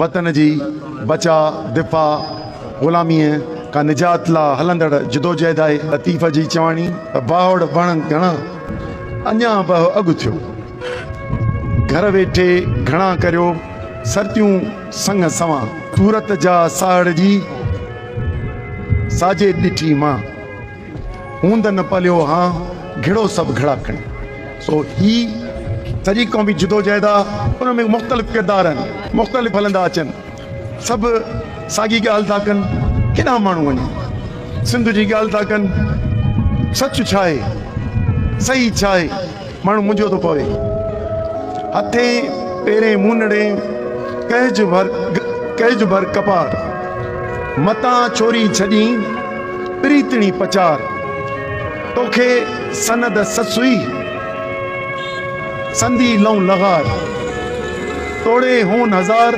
वतन जी बचा दिफ़ा ग़ुलामीअ का निजात ला हलंदड़ जदोजहद आहे। लतीफ़ जी चवाणी त बावड़ वण घणा अञा बि अॻु थियो, घर वेठे घणा करियो सरतियूं संग सवां, सूरत जा साड़ जी साजे ॾिठी मां, हूंद न पलियो हां घिड़ो सभु घड़ा खणी। सो ही सॼी क़ौमी जदोजहद आहे, उन में मुख़्तलिफ़ किरदार आहिनि, मुख़्तलिफ़ हलंदा अचनि, सभु साॻी ॻाल्हि था कनि, केॾा माण्हू वञनि। सिंध जी ॻाल्हि था कनि, सच छा आहे, सही छा आहे, माण्हू मुंझो थो पवे। हथे पेरे मुनड़े कहज भर कपार, मतां छोरी छॾी प्रीतणी पचार, तोखे सनद ससुई संदी लऊं लॻार, तोड़े होन हज़ार